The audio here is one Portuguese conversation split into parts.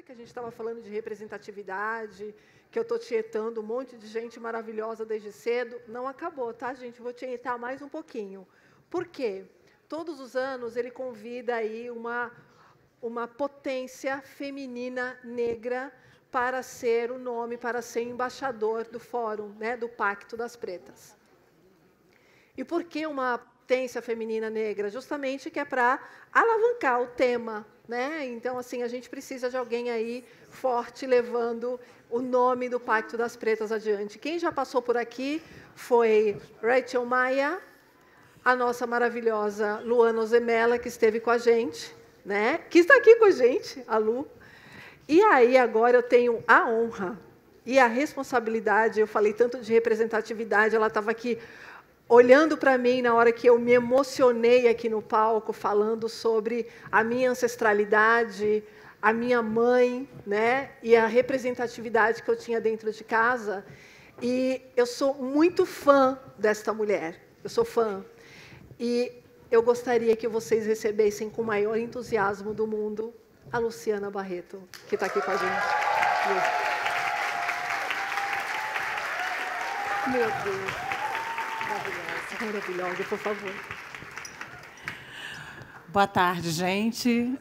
que a gente estava falando de representatividade, que eu estou tietando um monte de gente maravilhosa desde cedo. Não acabou, tá, gente? Vou tietar mais um pouquinho. Por quê? Todos os anos ele convida aí uma potência feminina negra para ser o nome, para ser embaixador do Fórum, né, do Pacto das Pretas. E por que uma potência feminina negra? Justamente que é para alavancar o tema, né? Então, assim, a gente precisa de alguém aí forte levando o nome do Pacto das Pretas adiante. Quem já passou por aqui foi Rachel Maia, a nossa maravilhosa Luana Ozemela, que esteve com a gente, né? Que está aqui com a gente, a Lu. E aí, agora, eu tenho a honra e a responsabilidade, eu falei tanto de representatividade, ela estava aqui olhando para mim na hora que eu me emocionei aqui no palco, falando sobre a minha ancestralidade, a minha mãe, né? E a representatividade que eu tinha dentro de casa. E eu sou muito fã desta mulher, eu sou fã. E eu gostaria que vocês recebessem com o maior entusiasmo do mundo a Luciana Barreto, que está aqui com a gente. Meu Deus. Maravilhosa, maravilhosa, por favor. Boa tarde, gente.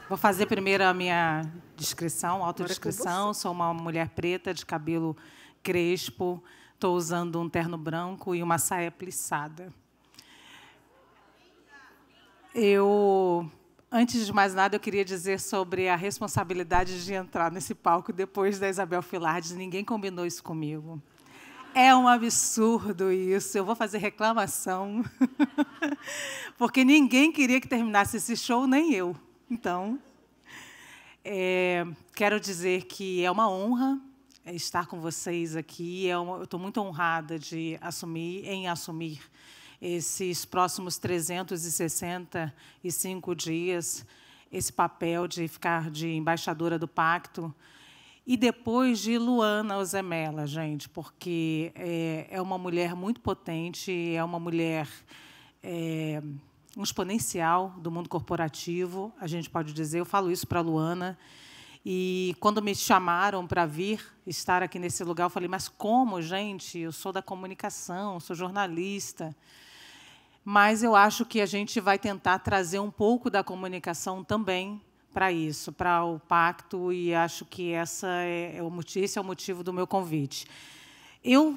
Vou fazer primeiro a minha descrição, autodescrição. Sou uma mulher preta, de cabelo crespo. Estou usando um terno branco e uma saia plissada. Antes de mais nada, eu queria dizer sobre a responsabilidade de entrar nesse palco depois da Isabel Filardes. Ninguém combinou isso comigo. É um absurdo isso. Eu vou fazer reclamação. Porque ninguém queria que terminasse esse show, nem eu. Então, quero dizer que é uma honra estar com vocês aqui. Eu estou muito honrada de assumir esses próximos 365 dias, esse papel de ficar de embaixadora do Pacto, e depois de Luana Ozemela, gente, porque é uma mulher muito potente, é uma mulher, um exponencial do mundo corporativo, a gente pode dizer. Eu falo isso para a Luana, e quando me chamaram para vir estar aqui nesse lugar, eu falei, mas como, gente? Eu sou da comunicação, sou jornalista. Mas eu acho que a gente vai tentar trazer um pouco da comunicação também para isso, para o Pacto, e acho que esse é o motivo do meu convite.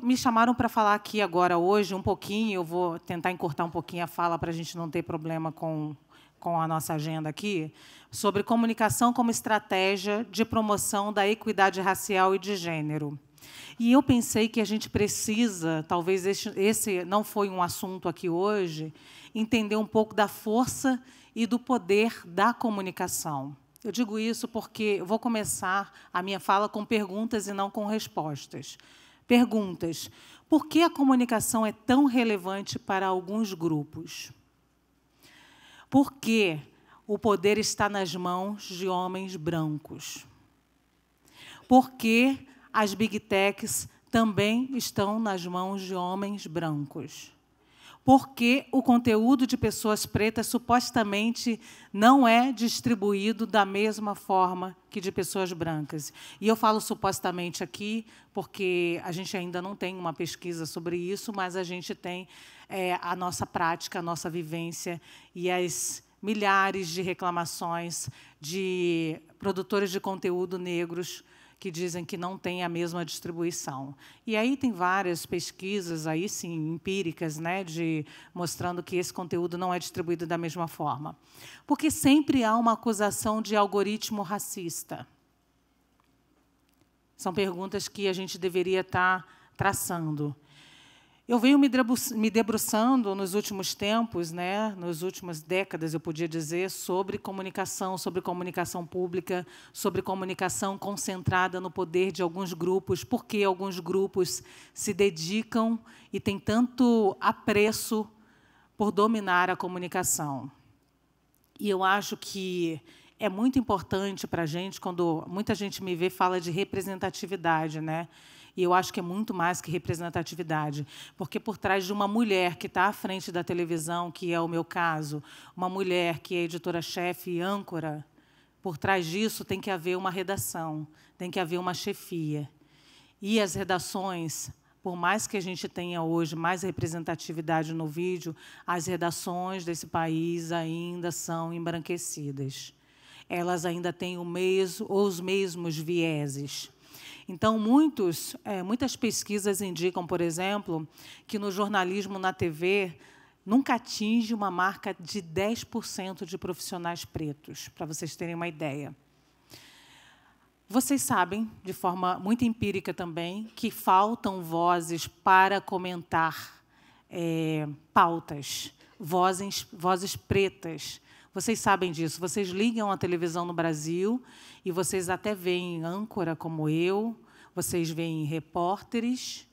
Me chamaram para falar aqui agora, hoje, um pouquinho, eu vou tentar encurtar um pouquinho a fala para a gente não ter problema com a nossa agenda aqui, sobre comunicação como estratégia de promoção da equidade racial e de gênero. E eu pensei que a gente precisa, talvez esse não foi um assunto aqui hoje, entender um pouco da força e do poder da comunicação. Eu digo isso porque eu vou começar a minha fala com perguntas e não com respostas. Perguntas. Por que a comunicação é tão relevante para alguns grupos? Por que o poder está nas mãos de homens brancos? Por que as Big Techs também estão nas mãos de homens brancos? Porque o conteúdo de pessoas pretas supostamente não é distribuído da mesma forma que de pessoas brancas. E eu falo supostamente aqui porque a gente ainda não tem uma pesquisa sobre isso, mas a gente tem a nossa prática, a nossa vivência e as milhares de reclamações de produtores de conteúdo negros que dizem que não tem a mesma distribuição. E aí tem várias pesquisas, aí sim, empíricas, né, mostrando que esse conteúdo não é distribuído da mesma forma. Porque sempre há uma acusação de algoritmo racista. São perguntas que a gente deveria estar traçando. Eu venho me debruçando nos últimos tempos, né, nas últimas décadas, eu podia dizer, sobre comunicação pública, sobre comunicação concentrada no poder de alguns grupos, porque alguns grupos se dedicam e têm tanto apreço por dominar a comunicação. E eu acho que é muito importante para a gente, quando muita gente me vê, fala de representatividade, né? E eu acho que é muito mais que representatividade, porque por trás de uma mulher que está à frente da televisão, que é o meu caso, uma mulher que é editora-chefe e âncora Por trás disso tem que haver uma redação, tem que haver uma chefia. E as redações, por mais que a gente tenha hoje mais representatividade no vídeo, as redações desse país ainda são embranquecidas. Elas ainda têm os mesmos vieses. Então, muitas pesquisas indicam, por exemplo, que no jornalismo na TV nunca atinge uma marca de 10% de profissionais pretos, para vocês terem uma ideia. Vocês sabem, de forma muito empírica também, que faltam vozes para comentar pautas, vozes pretas. Vocês sabem disso. Vocês ligam a televisão no Brasil e vocês até veem âncora como eu, vocês veem repórteres,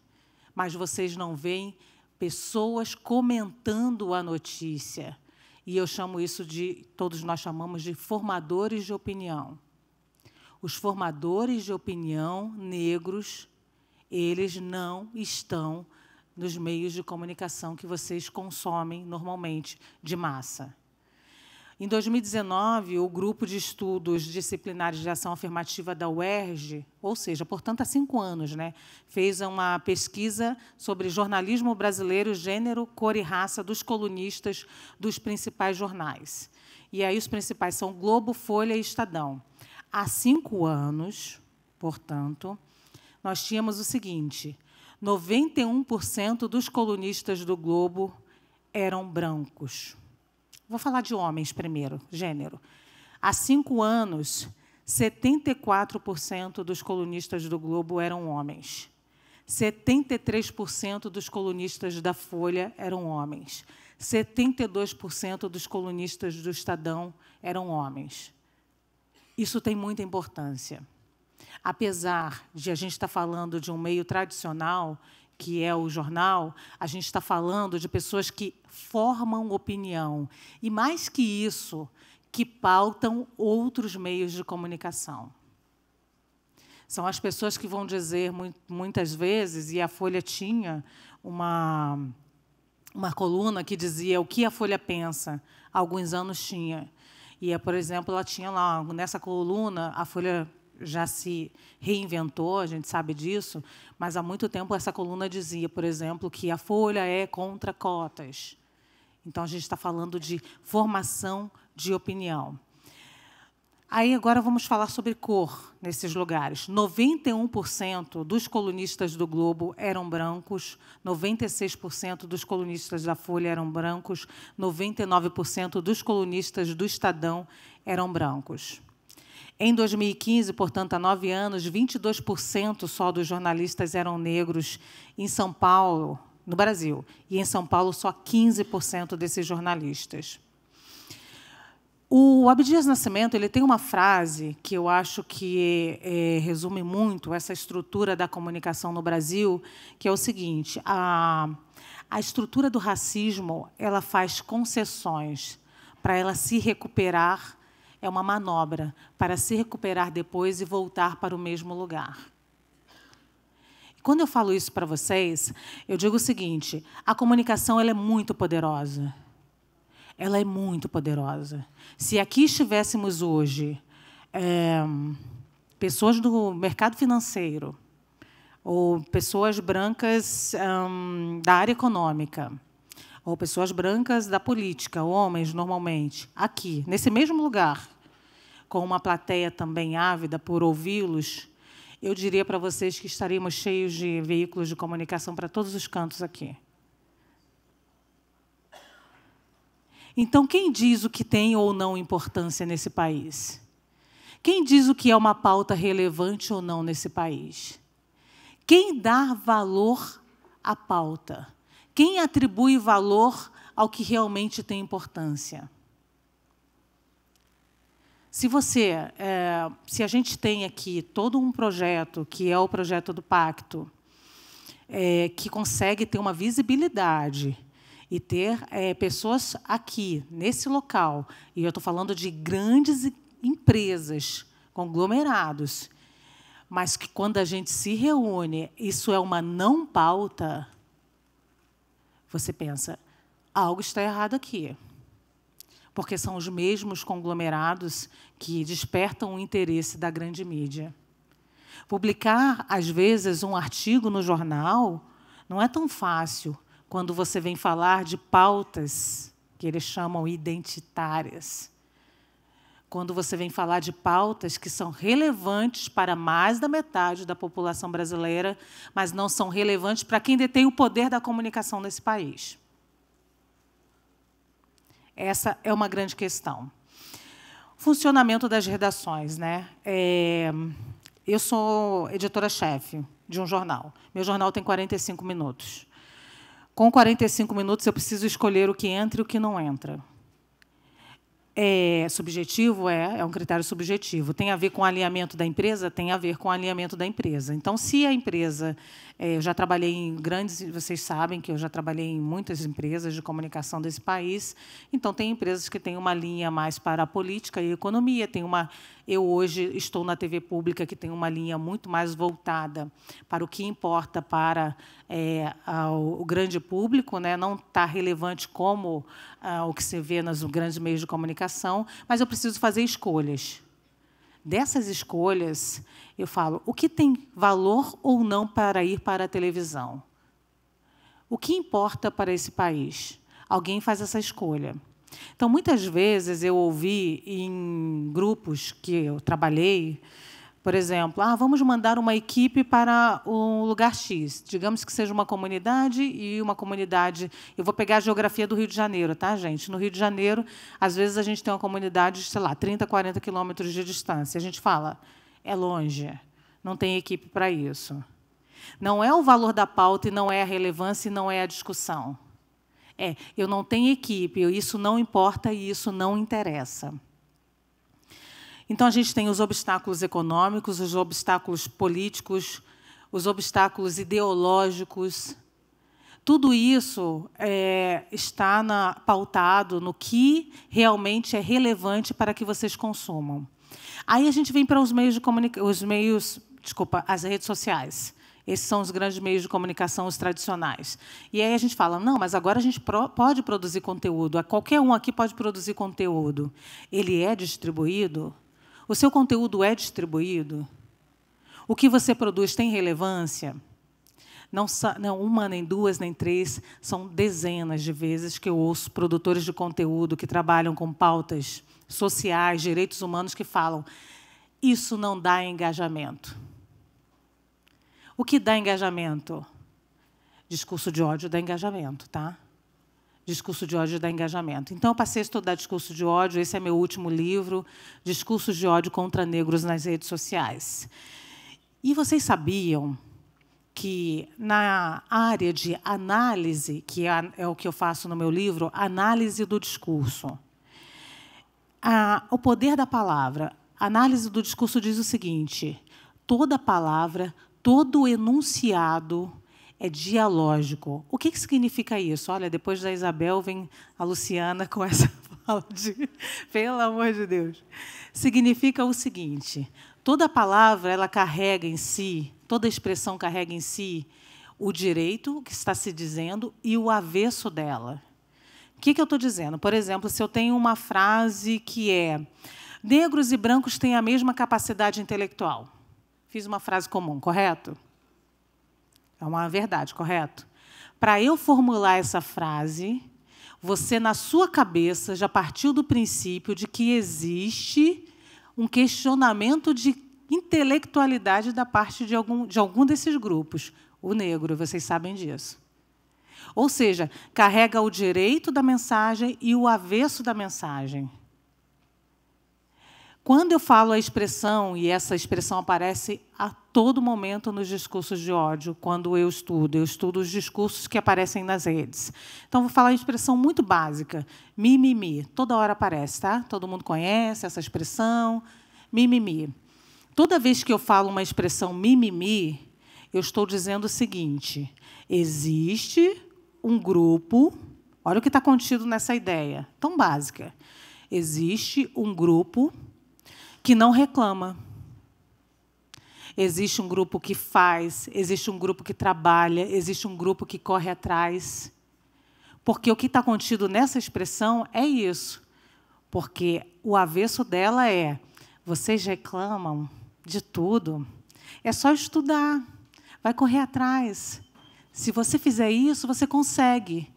mas vocês não veem pessoas comentando a notícia. E eu chamo isso todos nós chamamos de formadores de opinião. Os formadores de opinião negros, eles não estão nos meios de comunicação que vocês consomem normalmente, de massa. Em 2019, o Grupo de Estudos Disciplinares de Ação Afirmativa da UERJ, ou seja, portanto, há 5 anos, fez uma pesquisa sobre jornalismo brasileiro, gênero, cor e raça dos colunistas dos principais jornais. E aí os principais são Globo, Folha e Estadão. Há 5 anos, portanto, nós tínhamos o seguinte: 91% dos colunistas do Globo eram brancos. Vou falar de homens primeiro, gênero. Há 5 anos, 74% dos colunistas do Globo eram homens. 73% dos colunistas da Folha eram homens. 72% dos colunistas do Estadão eram homens. Isso tem muita importância. Apesar de a gente estar falando de um meio tradicional, que é o jornal, a gente está falando de pessoas que formam opinião. E, mais que isso, que pautam outros meios de comunicação. São as pessoas que vão dizer, muitas vezes, e a Folha tinha uma coluna que dizia o que a Folha pensa. Há alguns anos tinha. E, por exemplo, ela tinha lá, nessa coluna, a Folha já se reinventou, a gente sabe disso, mas há muito tempo essa coluna dizia, por exemplo, que a Folha é contra cotas. Então, a gente está falando de formação de opinião. Aí, agora, vamos falar sobre cor nesses lugares. 91% dos colunistas do Globo eram brancos, 96% dos colunistas da Folha eram brancos, 99% dos colunistas do Estadão eram brancos. Em 2015, portanto, há 9 anos, 22% só dos jornalistas eram negros em São Paulo, no Brasil. E, em São Paulo, só 15% desses jornalistas. O Abdias Nascimento ele tem uma frase que eu acho que resume muito essa estrutura da comunicação no Brasil, que é o seguinte: a estrutura do racismo ela faz concessões para ela se recuperar. É uma manobra para se recuperar depois e voltar para o mesmo lugar. Quando eu falo isso para vocês, eu digo o seguinte: a comunicação ela é muito poderosa. Ela é muito poderosa. Se aqui estivéssemos hoje pessoas do mercado financeiro ou pessoas brancas da área econômica, ou pessoas brancas da política, homens, normalmente, aqui, nesse mesmo lugar, com uma plateia também ávida por ouvi-los, eu diria para vocês que estaríamos cheios de veículos de comunicação para todos os cantos aqui. Então, quem diz o que tem ou não importância nesse país? Quem diz o que é uma pauta relevante ou não nesse país? Quem dá valor à pauta? Quem atribui valor ao que realmente tem importância? Se a gente tem aqui todo um projeto, que é o projeto do Pacto, que consegue ter uma visibilidade e ter pessoas aqui, nesse local, e eu estou falando de grandes empresas, conglomerados, mas que, quando a gente se reúne, isso é uma não pauta, você pensa, algo está errado aqui. porque são os mesmos conglomerados que despertam o interesse da grande mídia. Publicar, às vezes, um artigo no jornal não é tão fácil quando você vem falar de pautas que eles chamam identitárias. Quando você vem falar de pautas que são relevantes para mais da metade da população brasileira, mas não são relevantes para quem detém o poder da comunicação nesse país. Essa é uma grande questão. Funcionamento das redações, né? Eu sou editora-chefe de um jornal. Meu jornal tem 45 minutos. Com 45 minutos, eu preciso escolher o que entra e o que não entra. É subjetivo? É um critério subjetivo. Tem a ver com o alinhamento da empresa? Tem a ver com o alinhamento da empresa. Então, se a empresa... eu já trabalhei em grandes... Vocês sabem que eu já trabalhei em muitas empresas de comunicação desse país. Então, tem empresas que têm uma linha mais para a política e a economia. Eu, hoje, estou na TV pública, que tem uma linha muito mais voltada para o que importa para o grande público, né? Não está relevante como o que se vê nos grandes meios de comunicação, mas eu preciso fazer escolhas. Dessas escolhas, eu falo, o que tem valor ou não para ir para a televisão? O que importa para esse país? Alguém faz essa escolha. Então, muitas vezes, eu ouvi em grupos que eu trabalhei, por exemplo, vamos mandar uma equipe para um lugar X. Digamos que seja uma comunidade e uma comunidade... Eu vou pegar a geografia do Rio de Janeiro, tá, gente? No Rio de Janeiro, às vezes, a gente tem uma comunidade de, sei lá, 30, 40 quilômetros de distância. A gente fala, é longe, não tem equipe para isso. Não é o valor da pauta, e não é a relevância, e não é a discussão. Eu não tenho equipe, isso não importa e isso não interessa. Então, a gente tem os obstáculos econômicos, os obstáculos políticos, os obstáculos ideológicos. Tudo isso está pautado no que realmente é relevante para que vocês consumam. Aí a gente vem para os meios de comunicação, as redes sociais. Esses são os grandes meios de comunicação, os tradicionais. E aí a gente fala, não, mas agora a gente pode produzir conteúdo. Qualquer um aqui pode produzir conteúdo. Ele é distribuído? O seu conteúdo é distribuído? O que você produz tem relevância? Não uma, nem duas, nem três, são dezenas de vezes que eu ouço produtores de conteúdo que trabalham com pautas sociais, direitos humanos, que falam, isso não dá engajamento. O que dá engajamento? Discurso de ódio dá engajamento, tá? Discurso de ódio dá engajamento. Então, eu passei a estudar discurso de ódio, esse é meu último livro, Discursos de ódio contra negros nas redes sociais. E vocês sabiam que, na área de análise, que é o que eu faço no meu livro, análise do discurso, o poder da palavra, a análise do discurso diz o seguinte, toda palavra, todo enunciado é dialógico. O que significa isso? Olha, depois da Isabel, vem a Luciana com essa fala de... Pelo amor de Deus. Significa o seguinte, toda palavra ela carrega em si, toda expressão carrega em si o direito que está se dizendo e o avesso dela. O que eu estou dizendo? Por exemplo, se eu tenho uma frase que é negros e brancos têm a mesma capacidade intelectual. Fiz uma frase comum, correto? É uma verdade, correto? Para eu formular essa frase, você, na sua cabeça, já partiu do princípio de que existe um questionamento de intelectualidade da parte de algum desses grupos. O negro, vocês sabem disso. Ou seja, carrega o direito da mensagem e o avesso da mensagem. Quando eu falo a expressão, e essa expressão aparece a todo momento nos discursos de ódio, quando eu estudo os discursos que aparecem nas redes. Então, vou falar uma expressão muito básica, mimimi. Toda hora aparece, tá? Todo mundo conhece essa expressão, mimimi. Toda vez que eu falo uma expressão mimimi, eu estou dizendo o seguinte, existe um grupo, olha o que está contido nessa ideia, tão básica, existe um grupo que não reclama. Existe um grupo que faz, existe um grupo que trabalha, existe um grupo que corre atrás. Porque o que está contido nessa expressão é isso. Porque o avesso dela é: vocês reclamam de tudo, é só estudar, vai correr atrás. Se você fizer isso, você consegue.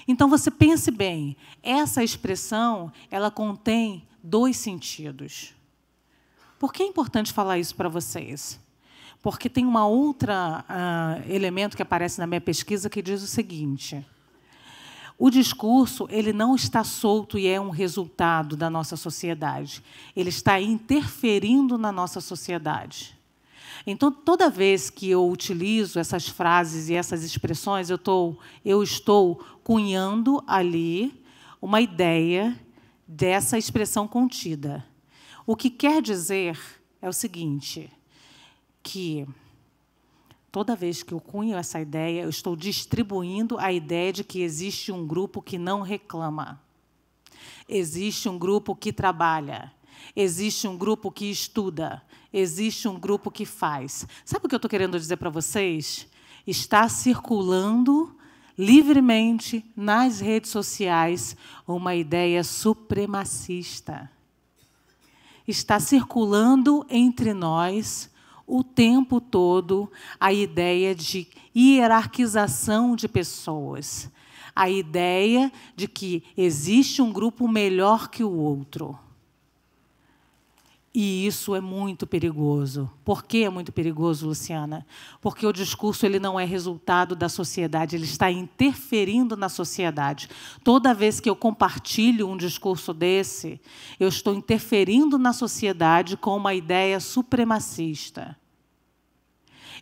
Então, você pense bem, essa expressão, ela contém 2 sentidos. Por que é importante falar isso para vocês? Porque tem uma outra elemento que aparece na minha pesquisa que diz o seguinte: o discurso ele não está solto e é um resultado da nossa sociedade. Ele está interferindo na nossa sociedade. Então, toda vez que eu utilizo essas frases e essas expressões, eu estou cunhando ali uma ideia dessa expressão contida. O que quer dizer é o seguinte, que toda vez que eu cunho essa ideia, eu estou distribuindo a ideia de que existe um grupo que não reclama, existe um grupo que trabalha, existe um grupo que estuda, existe um grupo que faz. Sabe o que eu estou querendo dizer para vocês? Está circulando livremente nas redes sociais uma ideia supremacista. Está circulando entre nós o tempo todo a ideia de hierarquização de pessoas, a ideia de que existe um grupo melhor que o outro. E isso é muito perigoso. Por que é muito perigoso, Luciana? Porque o discurso ele não é resultado da sociedade, ele está interferindo na sociedade. Toda vez que eu compartilho um discurso desse, eu estou interferindo na sociedade com uma ideia supremacista.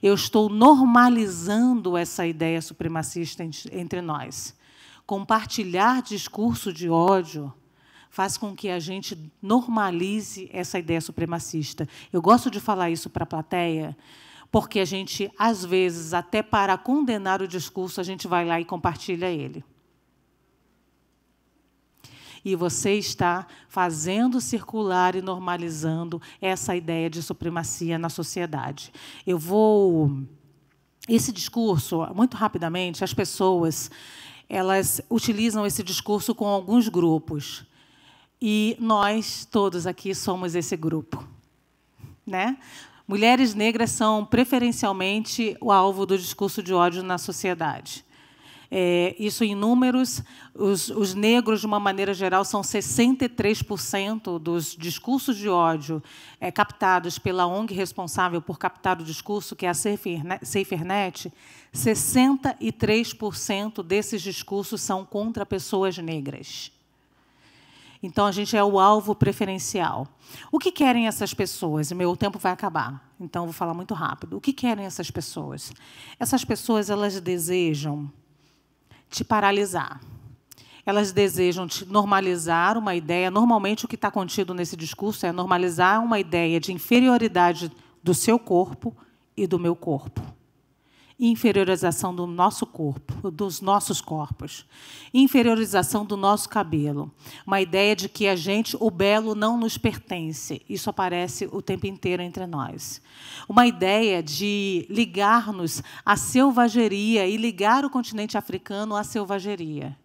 Eu estou normalizando essa ideia supremacista entre nós. Compartilhar discurso de ódio faz com que a gente normalize essa ideia supremacista. Eu gosto de falar isso para a plateia, porque a gente, às vezes, até para condenar o discurso, a gente vai lá e compartilha ele. E você está fazendo circular e normalizando essa ideia de supremacia na sociedade. Esse discurso, muito rapidamente, as pessoas elas utilizam esse discurso com alguns grupos. E nós, todos aqui, somos esse grupo. Né? Mulheres negras são, preferencialmente, o alvo do discurso de ódio na sociedade. Isso em números, os negros, de uma maneira geral, são 63% dos discursos de ódio captados pela ONG responsável por captar o discurso, que é a SaferNet. 63% desses discursos são contra pessoas negras. Então, a gente é o alvo preferencial. O que querem essas pessoas? Meu tempo vai acabar, então vou falar muito rápido. O que querem essas pessoas? Essas pessoas elas desejam te paralisar. Elas desejam te normalizar uma ideia. Normalmente, o que está contido nesse discurso é normalizar uma ideia de inferioridade do seu corpo e do meu corpo. Inferiorização do nosso corpo, dos nossos corpos. Inferiorização do nosso cabelo. Uma ideia de que o belo não nos pertence. Isso aparece o tempo inteiro entre nós. Uma ideia de ligar-nos à selvageria e ligar o continente africano à selvageria.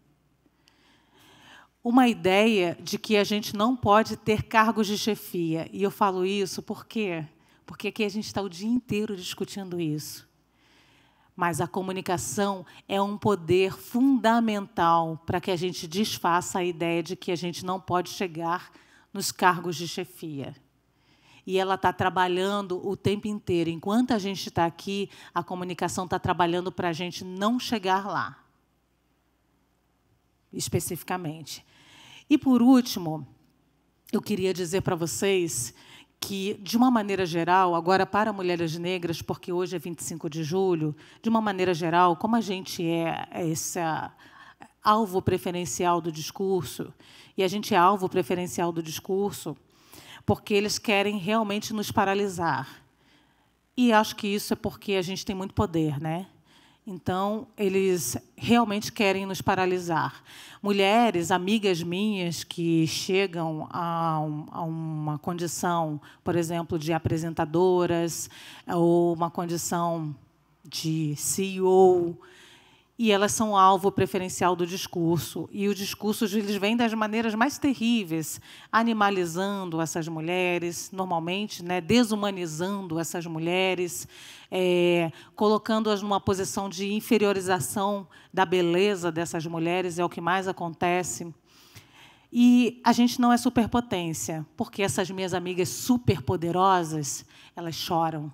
Uma ideia de que a gente não pode ter cargos de chefia. E eu falo isso por quê? Porque aqui a gente está o dia inteiro discutindo isso. Mas a comunicação é um poder fundamental para que a gente desfaça a ideia de que a gente não pode chegar nos cargos de chefia. E ela está trabalhando o tempo inteiro. Enquanto a gente está aqui, a comunicação está trabalhando para a gente não chegar lá, especificamente. E, por último, eu queria dizer para vocês que, de uma maneira geral, agora para mulheres negras, porque hoje é 25 de julho, de uma maneira geral, como a gente é esse alvo preferencial do discurso, e a gente é alvo preferencial do discurso porque eles querem realmente nos paralisar. E acho que isso é porque a gente tem muito poder, né? Então, eles realmente querem nos paralisar. Mulheres, amigas minhas, que chegam a uma condição, por exemplo, de apresentadoras, ou uma condição de CEO, e elas são alvo preferencial do discurso. E o discurso eles vem das maneiras mais terríveis, animalizando essas mulheres, normalmente, né, desumanizando essas mulheres, colocando-as numa posição de inferiorização da beleza dessas mulheres, é o que mais acontece. E a gente não é superpotência, porque essas minhas amigas superpoderosas, elas choram.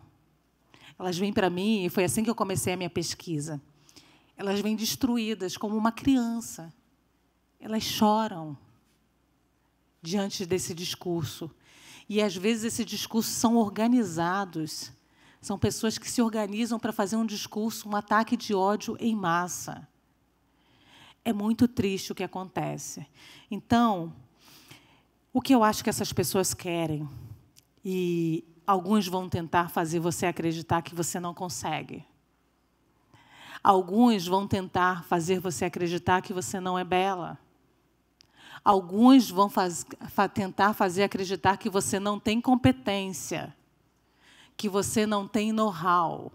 Elas vêm para mim, e foi assim que eu comecei a minha pesquisa. Elas vêm destruídas, como uma criança. Elas choram diante desse discurso. E, às vezes, esses discursos são organizados. São pessoas que se organizam para fazer um discurso, um ataque de ódio em massa. É muito triste o que acontece. Então, o que eu acho que essas pessoas querem, e alguns vão tentar fazer você acreditar que você não consegue. Alguns vão tentar fazer você acreditar que você não é bela. Alguns vão tentar fazer acreditar que você não tem competência, que você não tem know-how.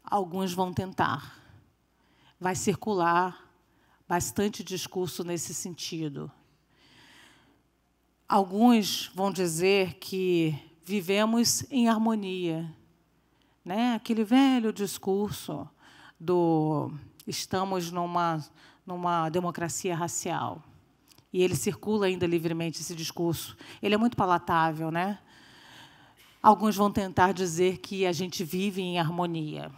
Alguns vão tentar. Vai circular bastante discurso nesse sentido. Alguns vão dizer que vivemos em harmonia, né? Aquele velho discurso do estamos numa democracia racial. E ele circula ainda livremente, esse discurso. Ele é muito palatável, né? Alguns vão tentar dizer que a gente vive em harmonia.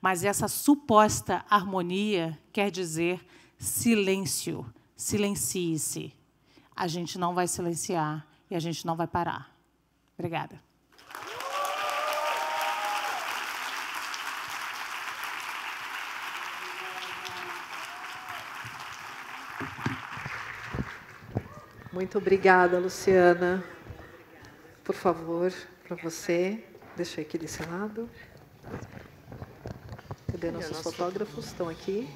Mas essa suposta harmonia quer dizer silêncio. Silencie-se. A gente não vai silenciar e a gente não vai parar. Obrigada. Muito obrigada, Luciana. Por favor, para você. Deixa eu aqui desse lado. Cadê nossos fotógrafos? Estão aqui.